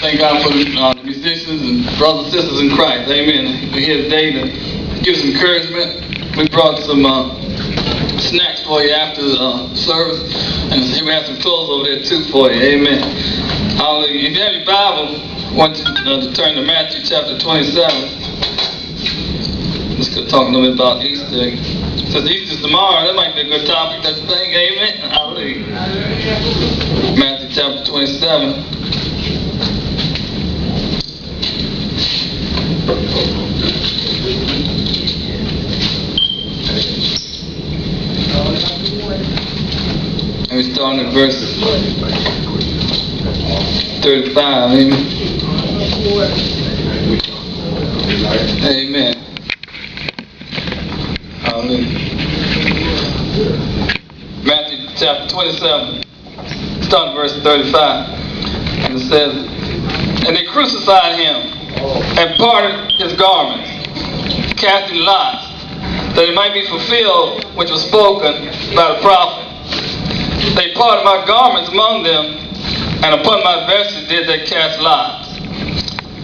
Thank God for the musicians and brothers and sisters in Christ. Amen. We're here today to give us encouragement. We brought some snacks for you after the service, and we have some clothes over there too for you. Amen. Hallelujah. If you have your Bible, I want you to turn to Matthew chapter 27. Let's go talk a little bit about Easter. Since Easter's tomorrow, that might be a good topic. That's the thing. Amen. Hallelujah. Matthew chapter 27. And we start at verse 35. Amen. Amen. Hallelujah. Matthew chapter 27, start at verse 35. And it says, "And they crucified him, and parted his garments, casting lots, that it might be fulfilled which was spoken by the prophet. They parted my garments among them, and upon my vesture did they cast lots.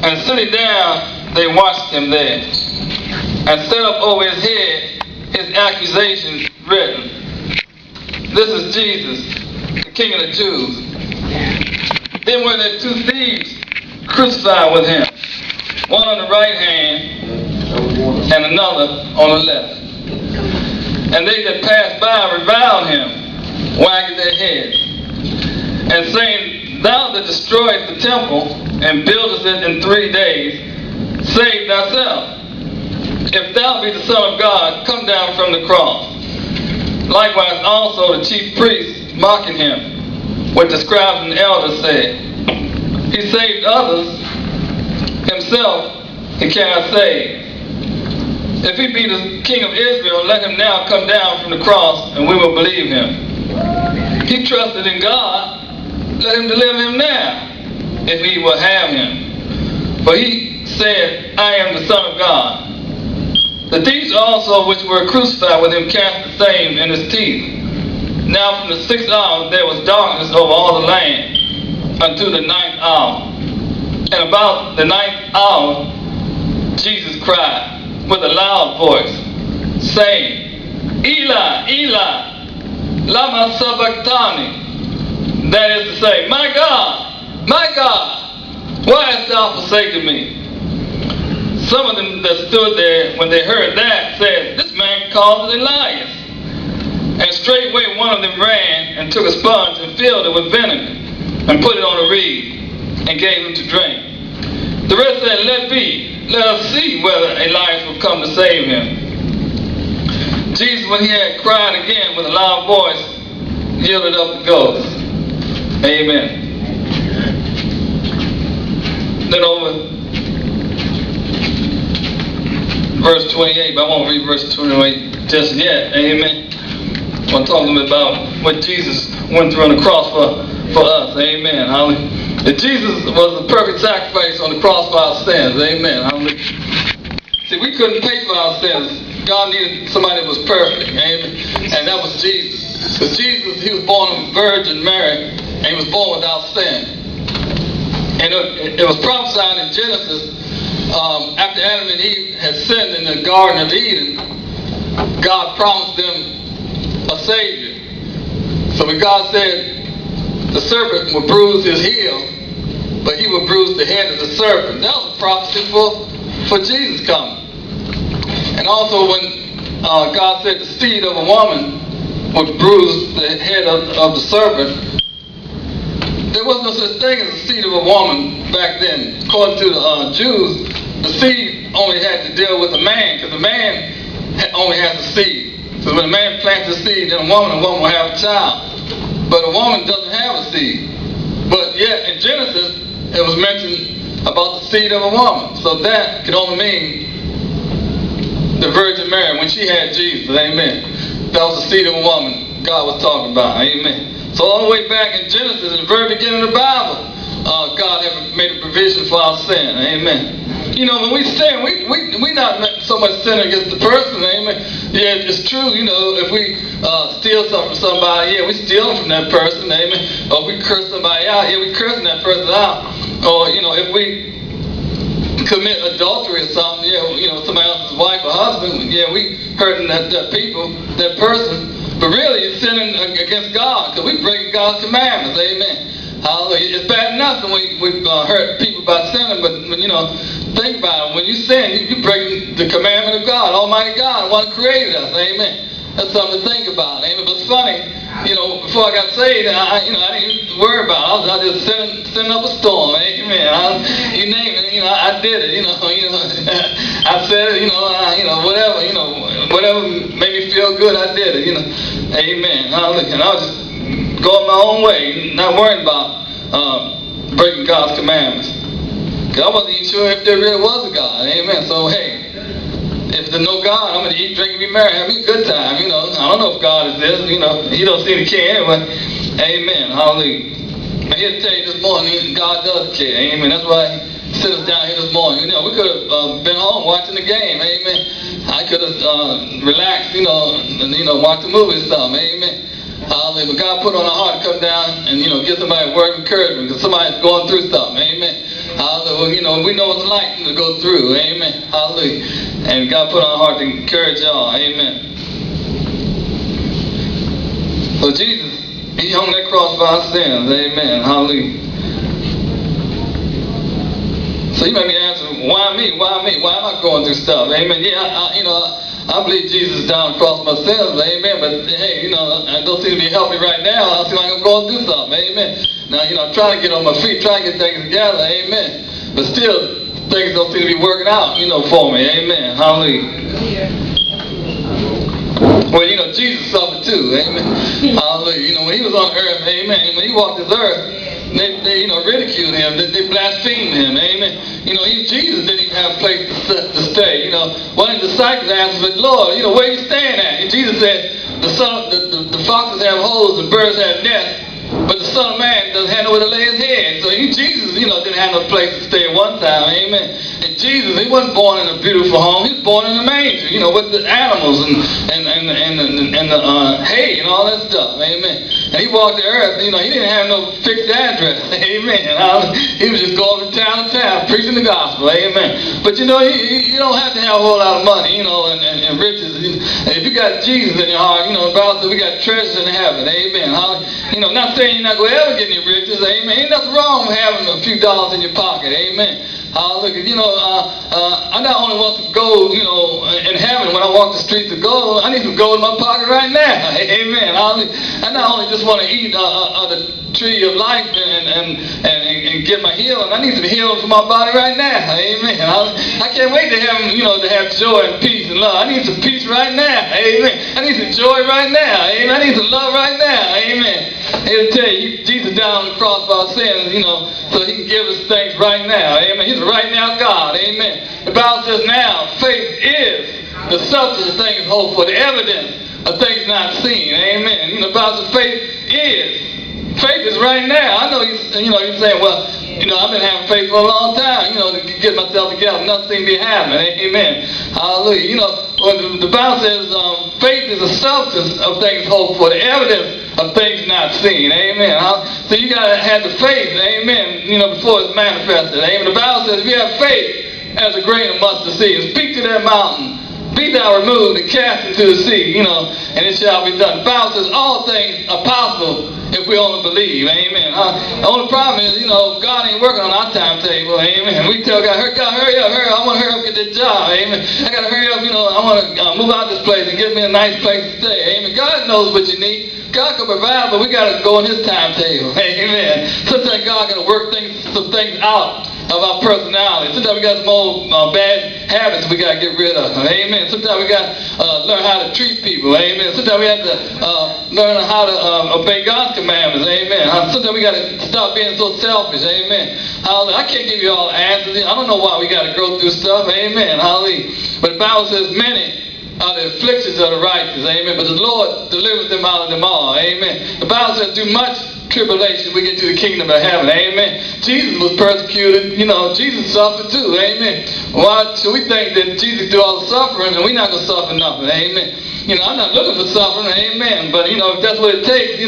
And sitting down, they watched him there, and set up over his head his accusations written, This is Jesus, the King of the Jews. Then were there two thieves crucified with him, one on the right hand and another on the left. And they that passed by reviled him, wagging their heads, and saying, Thou that destroyest the temple and buildest it in 3 days, save thyself. If thou be the Son of God, come down from the cross. Likewise also the chief priests, mocking him, what the scribes and elders said, He saved others, himself he cannot save. If he be the King of Israel, let him now come down from the cross, and we will believe him. He trusted in God, let him deliver him now, if he will have him. For he said, I am the Son of God. The thieves also which were crucified with him cast the same in his teeth. Now from the 6th hour there was darkness over all the land, unto the 9th hour. And about the 9th hour Jesus cried with a loud voice, saying, Eli, Eli, lama sabachthani. That is to say, my God, why hast thou forsaken me? Some of them that stood there, when they heard that, said, This man calls Elias. And straightway one of them ran and took a sponge and filled it with vinegar and put it on a reed and gave him to drink. The rest said, Let be, let us see whether Elias will come to save him. Jesus, when he had cried again with a loud voice, yielded up the ghost. Amen. Then over verse 28, but I won't read verse 28 just yet. Amen. I'm talking about what Jesus went through on the cross for us. Amen. Hallelujah. That Jesus was the perfect sacrifice on the cross for our sins. Amen. Hallelujah. See, we couldn't pay for our sins. God needed somebody that was perfect. Amen. And that was Jesus. Because Jesus, he was born of Virgin Mary, and he was born without sin. And it was prophesied in Genesis, after Adam and Eve had sinned in the Garden of Eden, God promised them a Savior. So when God said the serpent would bruise his heel, but he would bruise the head of the serpent, that was a prophecy for Jesus coming. And also when God said the seed of a woman would bruise the head of the serpent, there was no such thing as a seed of a woman back then. According to the Jews, the seed only had to deal with a man, because the man only has a seed. So when a man plants a seed in a woman will have a child. But a woman doesn't have a seed. But yet in Genesis, it was mentioned about the seed of a woman. So that could only mean the Virgin Mary when she had Jesus. Amen. That was the seed of a woman God was talking about. Amen. So all the way back in Genesis, in the very beginning of the Bible, God had made a provision for our sin. Amen. You know, when we sin, we not so much sin against the person. Amen. Yeah, it's true. You know, if we steal something from somebody, yeah, we steal from that person. Amen. Or if we curse somebody out, yeah, we cursing that person out. or if we commit adultery or something, somebody else's wife or husband, we hurting that person. But really, it's sinning against God, because we break God's commandments. Amen. Hallelujah. It's bad enough when we hurt people by sinning, but think about it. When you sin, you break the commandment of God, Almighty God, the one who created us. Amen. That's something to think about. Amen. But it's funny, before I got saved, I didn't worry about it. I was just sending up a storm. Amen. You name it. I did it. I said it. Whatever made me feel good, I did it. Amen. And I was just going my own way, not worrying about breaking God's commandments. Because I wasn't even sure if there really was a God. Amen. So hey, if there's no God, I'm going to eat, drink, and be merry, have me a good time. I don't know if God is this. He don't seem to care anyway. Amen. Hallelujah. I'm here to tell you this morning, God does care. Amen. That's why He sent us down here this morning. We could have been home watching the game. Amen. I could have relaxed, watch the movie or something. Amen. Hallelujah. But God put on our heart to come down and, give somebody a word of encouragement, because somebody's going through something. Amen. Hallelujah. We know what it's like to go through. Amen. Hallelujah. And God put on our heart to encourage y'all. Amen. So Jesus, He hung that cross for our sins. Amen. Hallelujah. So you may be asking, why me? Why me? Why am I going through stuff? Amen. I believe Jesus died on the cross for my sins. Amen. But hey, I don't seem to be helping right now. I seem like I'm going through something. Amen. Now, I'm trying to get on my feet, trying to get things together. Amen. But still, things don't seem to be working out, for me. Amen. Hallelujah. Well, Jesus suffered too. Amen. Hallelujah. When He was on earth, amen, when He walked this earth, they ridiculed Him. They blasphemed Him. Amen. Even Jesus didn't even have a place to stay. One of the disciples asked Him, Lord, where are you staying at? And Jesus said, the foxes have holes, the birds have nests, but the Son of Man doesn't have nowhere to lay His head. So Jesus, didn't have no place to stay at one time. Amen. And Jesus, He wasn't born in a beautiful home. He was born in a manger, with the animals and the hay and all that stuff. Amen. And He walked the earth. He didn't have no fixed address. Amen. He was just going from town to town preaching the gospel. Amen. But you don't have to have a whole lot of money, and riches. And if you got Jesus in your heart, the Bible says we got treasures in heaven. Amen. Not saying you're not going to ever get any riches. Amen. Ain't nothing wrong with having a few dollars in your pocket. Amen. Hallelujah. I not only want some gold, in heaven when I walk the streets of gold, I need some gold in my pocket right now. Amen. I not only just want to eat the tree of life and get my healing, I need some healing for my body right now. Amen. I can't wait to have, to have joy and peace and love. I need some peace right now. Amen. I need some joy right now. Amen. I need some love right now. Amen. He'll tell you, Jesus died on the cross for our sins, so He can give us things right now. Amen. He's a right now God. Amen. The Bible says now, faith is the substance of things hoped for, the evidence of things not seen. Amen. The Bible says faith is. Faith is right now. I know you're saying, well, I've been having faith for a long time, to get myself together. Nothing seems to be happening. Amen. Hallelujah. Well, the Bible says faith is the substance of things hoped for, the evidence of things not seen. Amen. So you got to have the faith, amen, before it's manifested. Amen. The Bible says if you have faith as a grain of mustard seed, and speak to that mountain, be thou removed and cast into the sea, and it shall be done. The Bible says all things are possible if we only believe. Amen. The only problem is, God ain't working on our timetable. Amen. We tell God, hurry up. I want to hurry up and get this job. Amen. I got to hurry up. I want to move out this place and get me a nice place to stay. Amen. God knows what you need. God can provide, but we got to go on His timetable. Amen. Sometimes God got to work some things out of our personality. Sometimes we got some old bad habits we got to get rid of. Amen. Sometimes we got to learn how to treat people. Amen. Sometimes we have to learn how to obey God's commandments. Amen. Sometimes we got to stop being so selfish. Amen. Hallelujah. I can't give you all the answers. I don't know why we got to go through stuff. Amen. Hallelujah. But the Bible says many are the afflictions of the righteous. Amen. But the Lord delivers them out of them all. Amen. The Bible says through much tribulation we get to the kingdom of heaven. Amen. Jesus was persecuted. Jesus suffered too. Amen. Why should we think that Jesus did all the suffering and we're not going to suffer nothing? Amen. I'm not looking for suffering, amen. But, if that's what it takes,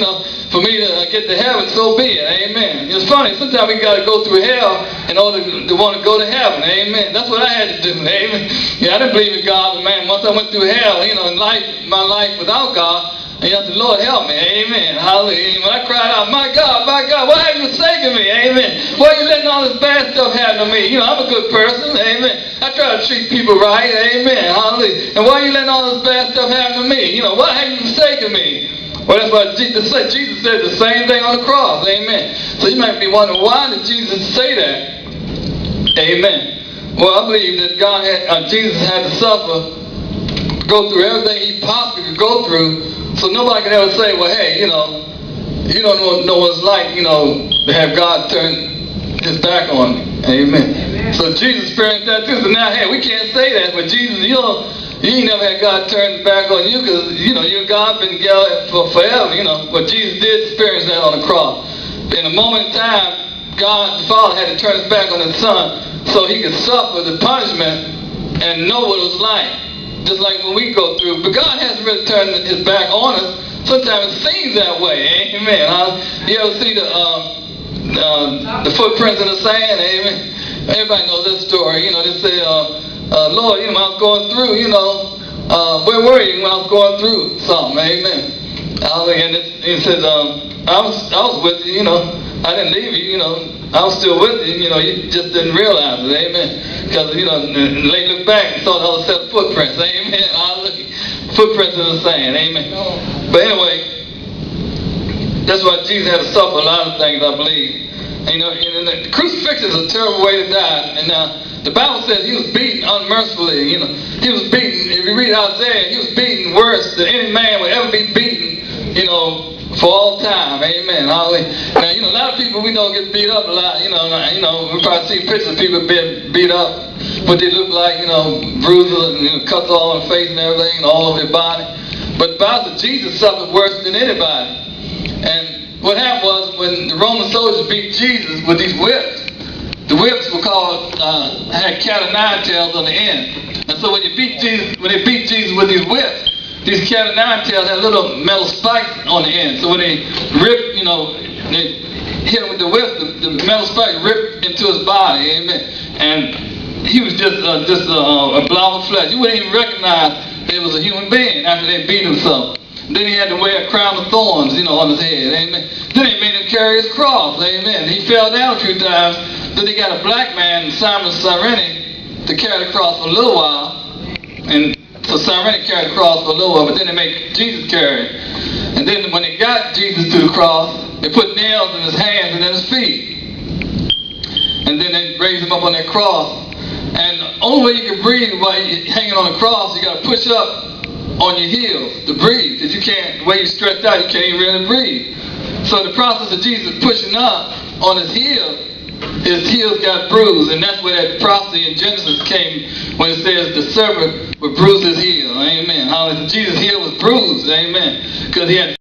for me to get to heaven, so be it, amen. It's funny, sometimes we got to go through hell in order to want to go to heaven, amen. That's what I had to do, amen. I didn't believe in God, but man, once I went through hell, in my life without God, and I said, Lord, help me, amen, hallelujah. When I cried out, my God, what have you forsaken me, amen? Why are you letting all this bad stuff happen to me? I'm a good person, amen. I try to treat people right, amen, hallelujah. And why are you letting all this bad stuff happen to me? Why have you forsaken me? Well, that's what Jesus said. Jesus said the same thing on the cross, amen. So you might be wondering, why did Jesus say that? Amen. Well, I believe that Jesus had to suffer, go through everything he possibly could go through, so nobody can ever say, well, hey, you don't know what it's like, to have God turn his back on you. Amen. So Jesus experienced that too. So now, hey, we can't say that, but Jesus, you ain't never had God turn his back on you, because, you and God been together for forever, But Jesus did experience that on the cross. In a moment in time, God the Father had to turn his back on his Son so he could suffer the punishment and know what it was like. Just like when we go through. But God hasn't really turned his back on us. Sometimes it seems that way. Amen. You ever see the footprints in the sand? Amen. Everybody knows this story. They say, Lord, when I was going through, where were you when I was going through something? Amen. And it says, I was with you, I didn't leave you, I was still with you, you just didn't realize it, amen. Because, they look back and saw the other set of footprints, amen. Footprints in the sand, amen. But anyway, that's why Jesus had to suffer a lot of things, I believe. And the crucifixion is a terrible way to die. And the Bible says he was beaten unmercifully, he was beaten, if you read Isaiah, he was beaten worse than any man would ever be beaten, for all time, amen. Hallelujah. Now, a lot of people we know get beat up a lot. We probably see pictures of people being beat up, what they look like, bruises and cuts all on the face and everything, and all over their body. But the Bible says Jesus suffered worse than anybody. And what happened was when the Roman soldiers beat Jesus with these whips, the whips were called had cat o' nine tails on the end. And so when they beat Jesus with these whips, these cat o' nine tails had little metal spikes on the end. So when they ripped, they hit him with the whip, the metal spike ripped into his body, amen. And he was just a blob of flesh. You wouldn't even recognize that it was a human being after they beat him so. Then he had to wear a crown of thorns, on his head, amen. Then they made him carry his cross, amen. He fell down a few times. Then they got a black man, Simon Cyrene, to carry the cross for a little while. And so Cyrene carried the cross for a little while, but then they make Jesus carry it. And then when they got Jesus to the cross, they put nails in his hands and in his feet. And then they raised him up on that cross. And the only way you can breathe while you're hanging on the cross, you got to push up on your heels to breathe. Because you can't, the way you're stretched out, you can't even really breathe. So the process of Jesus pushing up on his heels got bruised. And that's where that prophecy in Genesis came when it says the serpent would bruise his heel. Amen. Hallelujah. Jesus' heel was bruised. Amen. Because he had